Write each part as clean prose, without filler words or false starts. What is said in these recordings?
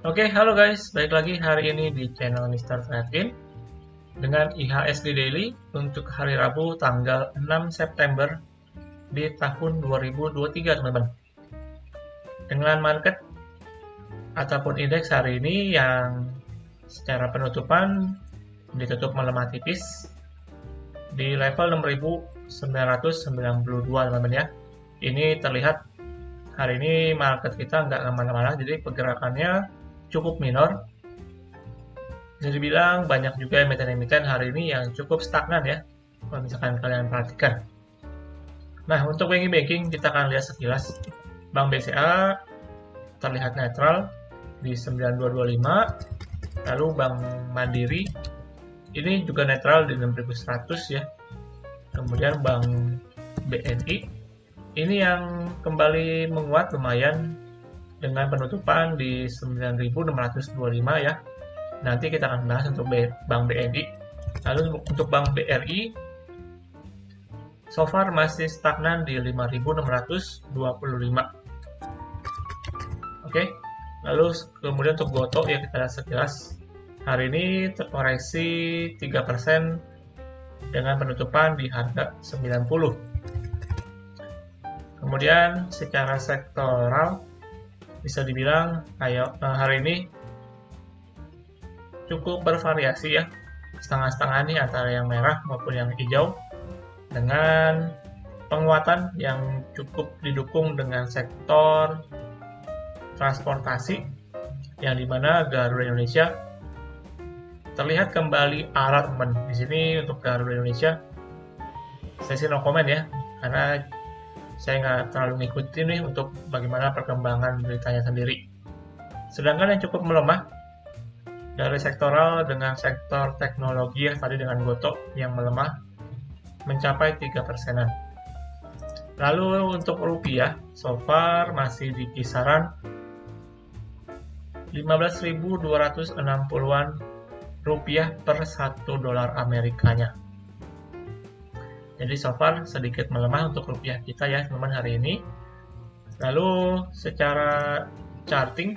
Oke, halo guys, balik lagi hari ini di channel Mr. Fredkin dengan IHSG Daily untuk hari Rabu tanggal 6 September di tahun 2023, teman-teman. Dengan market ataupun indeks hari ini yang secara penutupan ditutup melemah tipis di level 6.992, teman-teman ya. Ini terlihat hari ini market kita nggak kemana-mana, jadi pergerakannya cukup minor. Jadi bilang banyak juga emiten-emiten hari ini yang cukup stagnan ya, kalau misalkan kalian perhatikan. Nah, untuk banking kita akan lihat sekilas. Bank BCA terlihat netral di 9225, lalu Bank Mandiri ini juga netral di 6100 ya. Kemudian Bank BNI ini yang kembali menguat lumayan dengan penutupan di 9625 ya. Nanti kita akan bahas untuk Bank BNI. Lalu untuk Bank BRI, so far masih stagnan di 5625. Oke, lalu kemudian untuk GoTo ya kita lihat sekilas. Hari ini terkoreksi 3% dengan penutupan di harga 90. Kemudian secara sektoral bisa dibilang kayak hari ini cukup bervariasi ya, setengah-setengah nih antara yang merah maupun yang hijau, dengan penguatan yang cukup didukung dengan sektor transportasi, yang dimana Garuda Indonesia terlihat kembali alat, teman. Di sini untuk Garuda Indonesia saya sih no comment ya, karena saya nggak terlalu ngikutin nih untuk bagaimana perkembangan beritanya sendiri. Sedangkan yang cukup melemah dari sektoral dengan sektor teknologi ya, tadi dengan GoTo yang melemah mencapai 3%-an. Lalu untuk rupiah, so far masih di kisaran 15.260-an rupiah per 1 dolar Amerikanya. Jadi so far sedikit melemah untuk rupiah kita ya, teman-teman, hari ini. Lalu secara charting,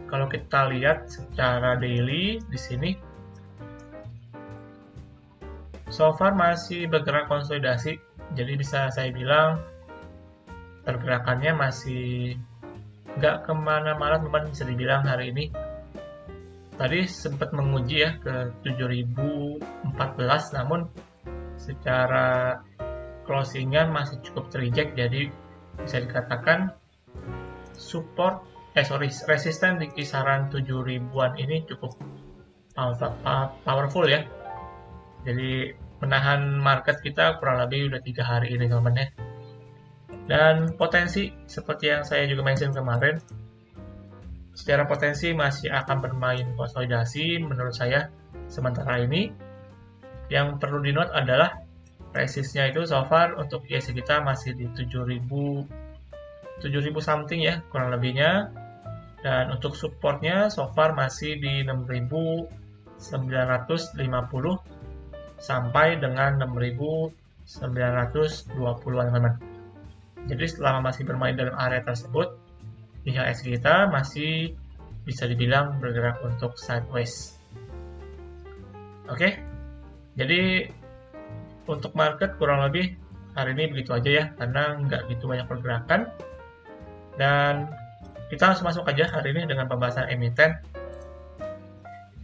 kalau kita lihat secara daily di sini, so far masih bergerak konsolidasi. Jadi bisa saya bilang pergerakannya masih nggak kemana-mana, teman-teman, bisa dibilang hari ini. Tadi sempat menguji ya ke 7014, namun secara closingan masih cukup terreject, jadi bisa dikatakan resisten di kisaran 7000-an ini cukup powerful ya. Jadi menahan market kita kurang lebih udah 3 hari ini, teman-teman ya. Dan potensi seperti yang saya juga mention kemarin, secara potensi masih akan bermain konsolidasi menurut saya sementara ini. Yang perlu di-note adalah resistnya itu so far untuk IHSG kita masih di 7000 something ya, kurang lebihnya. Dan untuk supportnya so far masih di 6950 sampai dengan 6920-an, teman-teman. Jadi selama masih bermain dalam area tersebut, IHSG kita masih bisa dibilang bergerak untuk sideways. Oke, jadi untuk market kurang lebih hari ini begitu aja ya, karena nggak gitu banyak pergerakan. Dan kita langsung masuk aja hari ini dengan pembahasan emiten,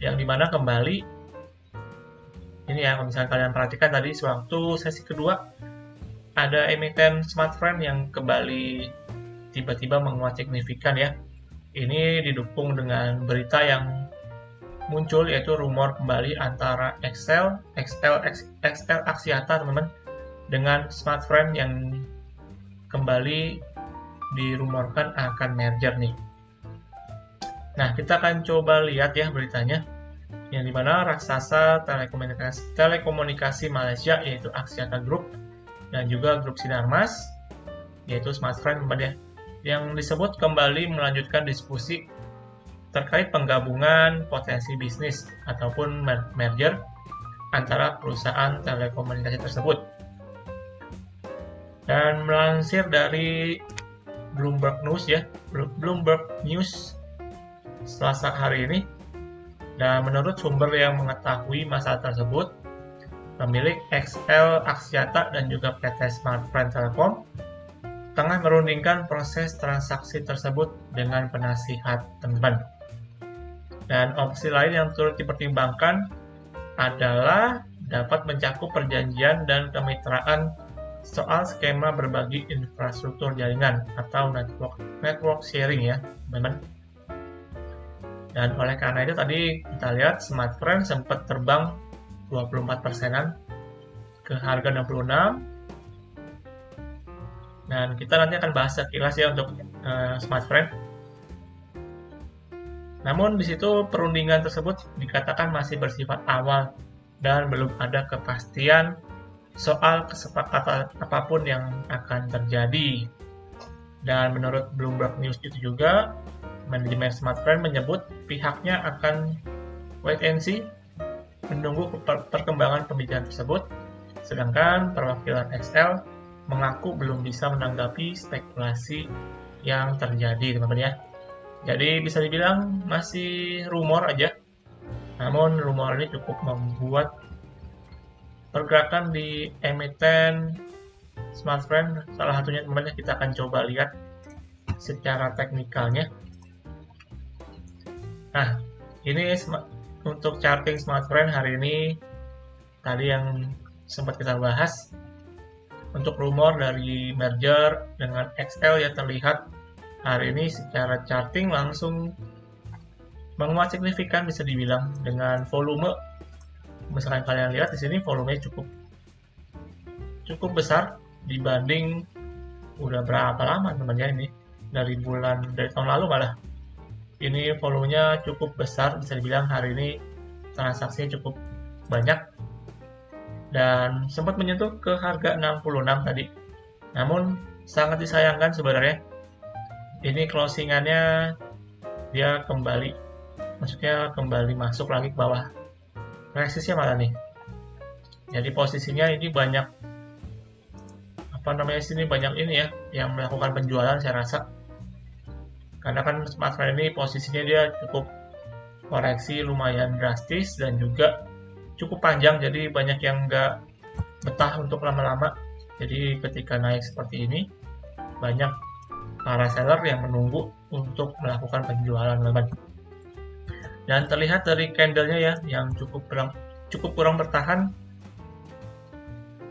yang dimana kembali ini ya, kalau misalnya kalian perhatikan tadi sewaktu sesi kedua ada emiten smartfren yang kembali tiba-tiba menguat signifikan ya. Ini didukung dengan berita yang muncul, yaitu rumor kembali antara XL Axiata, teman-teman, dengan smartfren yang kembali dirumorkan akan merger nih. Nah, kita akan coba lihat ya beritanya, yang dimana raksasa telekomunikasi Malaysia yaitu Axiata Group dan juga Grup Sinarmas yaitu smartfren, ya, yang disebut kembali melanjutkan diskusi terkait penggabungan potensi bisnis ataupun merger antara perusahaan telekomunikasi tersebut. Dan melansir dari Bloomberg News, Selasa hari ini. Dan menurut sumber yang mengetahui masalah tersebut, pemilik XL Axiata dan juga PT Smartfren Telekom tengah merundingkan proses transaksi tersebut dengan penasihat, teman-teman. Dan opsi lain yang turut dipertimbangkan adalah dapat mencakup perjanjian dan kemitraan soal skema berbagi infrastruktur jaringan atau network sharing ya, teman-teman. Dan oleh karena itu tadi kita lihat Smartfren sempat terbang 24%-an ke harga 66. Dan kita nanti akan bahas sekilas ya untuk Smartfren. Namun di situ perundingan tersebut dikatakan masih bersifat awal dan belum ada kepastian soal kesepakatan apapun yang akan terjadi. Dan menurut Bloomberg News itu juga, manajemen Smartfren menyebut pihaknya akan wait and see, menunggu perkembangan pembicaraan tersebut, sedangkan perwakilan XL mengaku belum bisa menanggapi spekulasi yang terjadi, teman-teman ya. Jadi bisa dibilang masih rumor aja, namun rumor ini cukup membuat pergerakan di emiten Smartfren, salah satunya teman-teman kita akan coba lihat secara teknikalnya. Nah, ini untuk charting Smartfren hari ini tadi yang sempat kita bahas. Untuk rumor dari merger dengan XL ya terlihat hari ini secara charting langsung menguat signifikan bisa dibilang dengan volume. Misalkan kalian lihat di sini volumenya cukup besar dibanding udah berapa lama teman-teman ini dari tahun lalu malah. Ini volumenya cukup besar, bisa dibilang hari ini transaksinya cukup banyak dan sempat menyentuh ke harga 66 tadi. Namun sangat disayangkan sebenarnya ini closingannya dia kembali masuk lagi ke bawah resistnya malah nih. Jadi posisinya ini banyak banyak ini ya yang melakukan penjualan saya rasa. Karena kan Smartfren ini posisinya dia cukup koreksi lumayan drastis dan juga cukup panjang, jadi banyak yang nggak betah untuk lama-lama. Jadi ketika naik seperti ini, banyak para seller yang menunggu untuk melakukan penjualan, teman-teman. Dan terlihat dari candlenya ya, yang cukup kurang bertahan,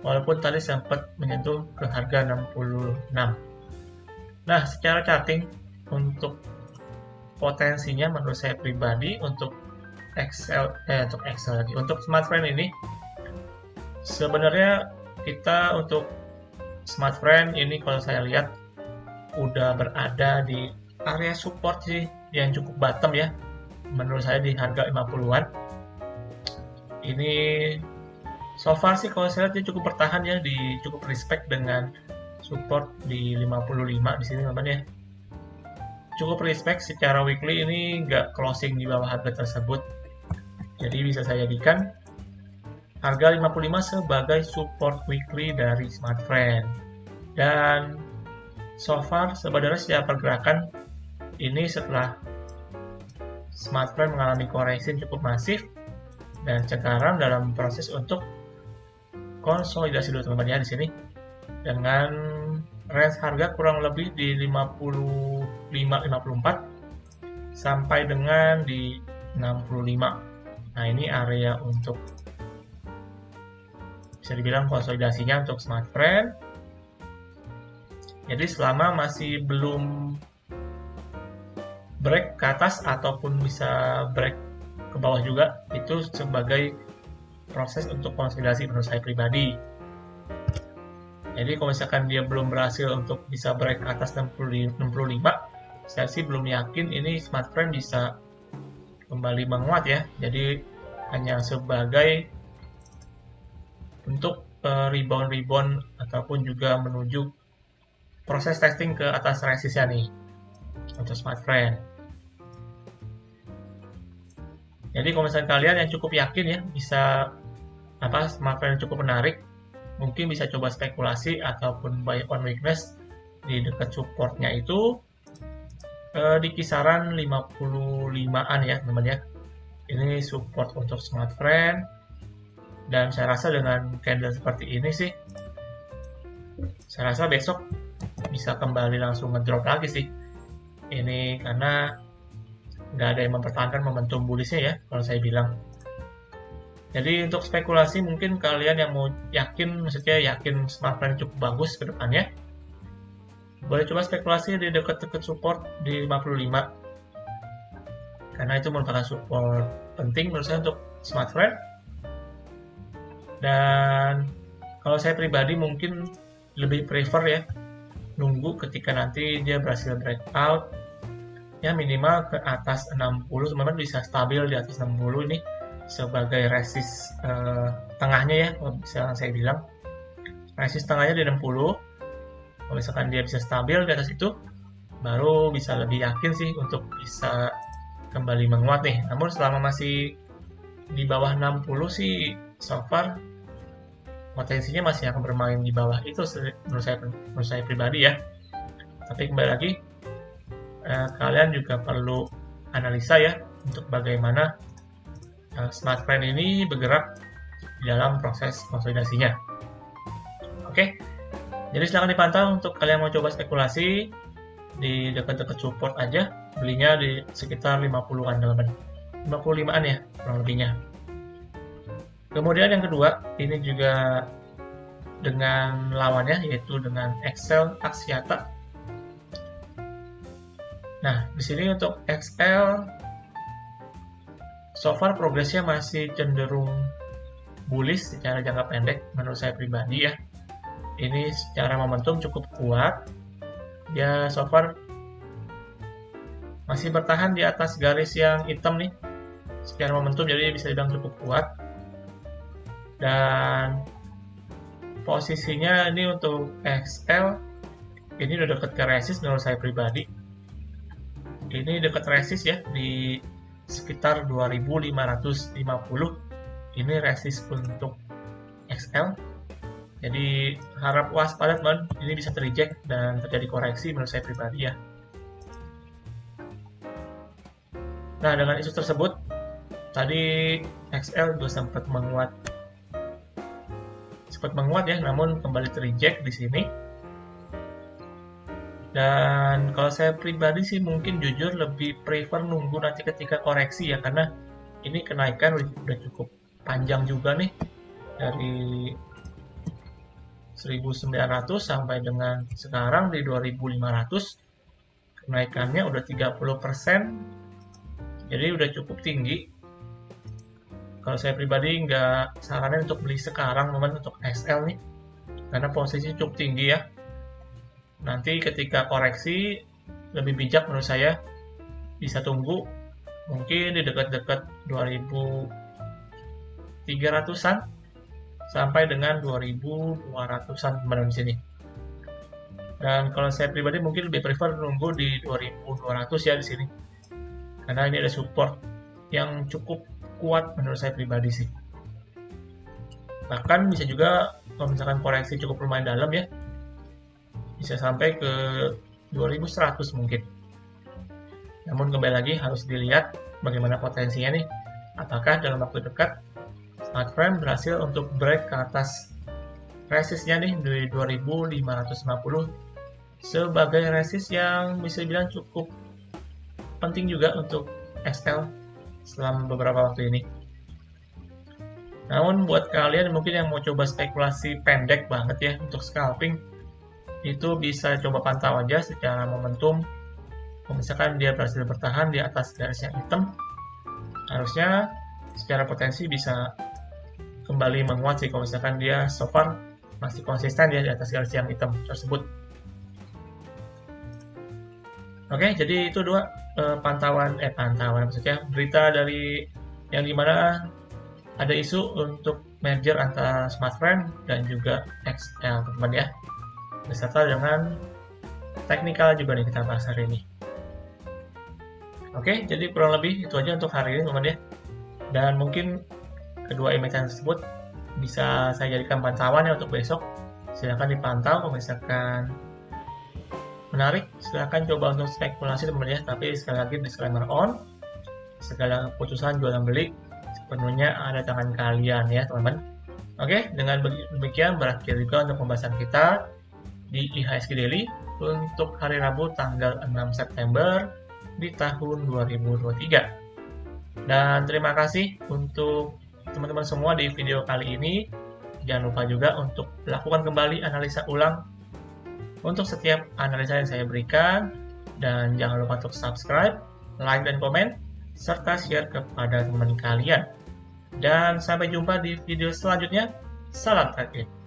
walaupun tadi sempat menyentuh ke harga 66. Nah, secara charting, untuk potensinya menurut saya pribadi untuk untuk Smartfren ini sebenarnya kita untuk Smartfren ini kalau saya lihat udah berada di area support sih yang cukup bottom ya, menurut saya di harga 50-an. Ini so far sih kalau saya lihat dia cukup bertahan ya, cukup respect dengan support di 55 di sini teman-teman ya. Cukup respect secara weekly ini nggak closing di bawah harga tersebut. Jadi bisa saya jadikan harga 55 sebagai support weekly dari Smartfren. Dan so far sebenarnya secara pergerakan ini setelah Smartfren mengalami koreksi cukup masif dan sekarang dalam proses untuk konsolidasi dulu teman-teman ya di sini dengan range harga kurang lebih di 55-54 sampai dengan di 65. Nah, ini area untuk bisa dibilang konsolidasinya untuk Smartfren. Jadi selama masih belum break ke atas ataupun bisa break ke bawah juga, itu sebagai proses untuk konsolidasi menurut saya pribadi. Jadi kalau misalkan dia belum berhasil untuk bisa break ke atas 65, saya sih belum yakin ini Smartfren bisa kembali menguat ya. Jadi hanya sebagai untuk rebound ataupun juga menuju proses testing ke atas resistnya nih untuk Smartfren. Jadi kalau misalkan kalian yang cukup yakin ya bisa Smartfren cukup menarik, mungkin bisa coba spekulasi ataupun buy on weakness di dekat supportnya itu di kisaran 55-an ya teman ya. Ini support untuk Smartfren, dan saya rasa dengan candle seperti ini sih, saya rasa besok bisa kembali langsung ngedrop lagi sih. Ini karena nggak ada yang mempertahankan momentum bullish-nya ya, kalau saya bilang. Jadi untuk spekulasi mungkin kalian yang mau yakin, maksudnya yakin Smartfren cukup bagus ke depannya, boleh coba spekulasi di dekat-dekat support di 55. Karena itu merupakan support penting menurut saya untuk Smartfren. Dan kalau saya pribadi mungkin lebih prefer ya nunggu ketika nanti dia berhasil breakout ya, minimal ke atas 60, teman-teman bisa stabil di atas 60 ini sebagai resist tengahnya ya, kalau misalkan saya bilang resist tengahnya di 60. Kalau misalkan dia bisa stabil di atas itu, baru bisa lebih yakin sih untuk bisa kembali menguat nih. Namun selama masih di bawah 60 sih, so far potensinya masih akan bermain di bawah itu menurut saya pribadi ya. Tapi kembali lagi, kalian juga perlu analisa ya untuk bagaimana Smartfren ini bergerak di dalam proses konsolidasinya. Oke, jadi silahkan dipantau untuk kalian mau coba spekulasi di dekat-dekat support aja, belinya di sekitar 50-an teman-teman, 55-an ya kurang lebihnya. Kemudian yang kedua, ini juga dengan lawannya, yaitu dengan XL Axiata. Nah, di sini untuk XL, so far progresnya masih cenderung bullish secara jangka pendek menurut saya pribadi ya. Ini secara momentum cukup kuat. Ya, so far masih bertahan di atas garis yang hitam nih. Secara momentum jadi bisa dibilang cukup kuat. Dan posisinya ini untuk XL ini udah dekat ke resist menurut saya pribadi. Ini dekat resist ya di sekitar 2550. Ini resist untuk XL. Jadi harap waspada teman, ini bisa terreject dan terjadi koreksi menurut saya pribadi ya. Nah, dengan isu tersebut tadi XL juga sempat menguat ya, namun kembali terreject di sini. Dan kalau saya pribadi sih mungkin jujur lebih prefer nunggu nanti ketika koreksi ya, karena ini kenaikan udah cukup panjang juga nih dari 1900 sampai dengan sekarang di 2500, kenaikannya udah 30%, jadi udah cukup tinggi. Kalau saya pribadi nggak saranin untuk beli sekarang teman untuk XL nih, karena posisi cukup tinggi ya. Nanti ketika koreksi lebih bijak menurut saya bisa tunggu mungkin di dekat-dekat 2300-an sampai dengan 2200-an teman di sini. Dan kalau saya pribadi mungkin lebih prefer nunggu di 2200 ya di sini, karena ini ada support yang cukup kuat menurut saya pribadi sih. Bahkan bisa juga kalau misalkan koreksi cukup lumayan dalam ya, bisa sampai ke 2100 mungkin. Namun kembali lagi harus dilihat bagaimana potensinya nih. Apakah dalam waktu dekat Smartfren berhasil untuk break ke atas resistnya nih di 2550 sebagai resist yang bisa dibilang cukup penting juga untuk XL selama beberapa waktu ini. Namun buat kalian mungkin yang mau coba spekulasi pendek banget ya untuk scalping, itu bisa coba pantau aja secara momentum. Kalau misalkan dia berhasil bertahan di atas garis yang hitam, harusnya secara potensi bisa kembali menguat sih kalau misalkan dia so far masih konsisten ya di atas garis yang hitam tersebut. Oke, jadi itu dua pantauan maksudnya berita dari yang dimana ada isu untuk merger antara Smartfren dan juga XL teman-teman ya, beserta dengan teknikal juga nih kita bahas hari ini. Oke, jadi kurang lebih itu aja untuk hari ini teman-teman ya, dan mungkin kedua emiten tersebut bisa saya jadikan pantauan ya untuk besok. Silahkan dipantau kalau misalkan menarik, silahkan coba untuk spekulasi teman-teman ya. Tapi sekali lagi disclaimer on, segala keputusan jual dan beli sepenuhnya ada tangan kalian ya teman-teman. Oke, dengan demikian berakhir juga untuk pembahasan kita di IHSG Daily untuk hari Rabu tanggal 6 September di tahun 2023. Dan terima kasih untuk teman-teman semua di video kali ini. Jangan lupa juga untuk lakukan kembali analisa ulang untuk setiap analisa yang saya berikan. Dan jangan lupa untuk subscribe, like, dan komen, serta share kepada teman kalian. Dan sampai jumpa di video selanjutnya. Salam takdir.